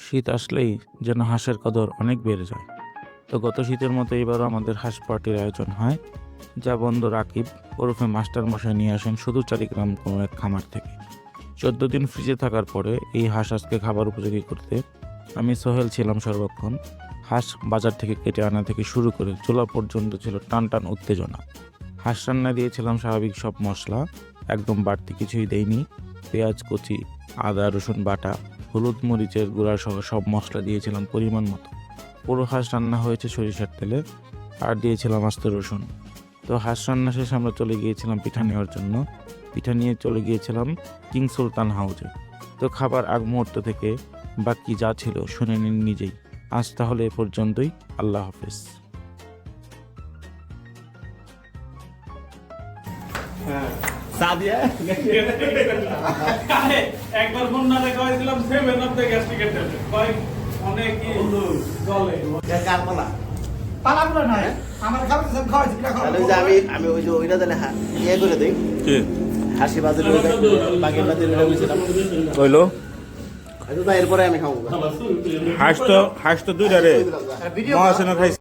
শীত আসলেই যেন হাঁসের কদর অনেক বেড়ে যায়। তো গত শীতের মতো এবারও আমাদের হাঁস পার্টির আয়োজন হয়, যা বন্ধু রাকিব ওরফে মাস্টার মশাই নিয়ে আসেন সুদূর চারিগ্রাম কোনো এক খামার থেকে। 14 দিন ফ্রিজে থাকার পরে এই হাঁস আজকে খাবার উপযোগী করতে আমি সোহেল ছিলাম সর্বক্ষণ। হাঁস বাজার থেকে কেটে আনা থেকে শুরু করে চুলা পর্যন্ত ছিল টান টান উত্তেজনা। হাঁস রান্না দিয়েছিলাম স্বাভাবিক সব মশলা, একদম বাড়তি কিছুই দেইনি। পেঁয়াজ কুচি, আদা রসুন বাটা, হলুদ মরিচের গুঁড়া সহ সব মশলা দিয়েছিলাম পরিমাণ মতো। পুরো হাঁস রান্না হয়েছে সরিষার তেলে, আর দিয়েছিলাম আস্ত রসুন। তো হাঁস রান্না শেষে আমরা চলে গিয়েছিলাম পিঠা নেওয়ার জন্য। পিঠা নিয়ে চলে গিয়েছিলাম কিং সুলতান হাউজে। তো খাবার আগ মুহূর্ত থেকে বাকি যা ছিল শুনে নিন নিজেই। আজ তাহলে এ পর্যন্তই, আল্লাহ হাফেজ। একবার বন্যা দেখা হয়েছিলাম 7 অফ দ্য গ্যাস্ট্রিকের ট্যাবলেট কয় অনেক জলে পালাগুলো নয় আমার খাবার সব খাওয়াইছি কিনা খাওয়া আমি ওই যে ওইটা তাহলে ইয়ে করে দিই হাসি বাজার বাগের বাজার বলেছিলাম কইলো এরপরে আমি খাবো হাঁস তো দুইটা রে মহাসেন খাইছে।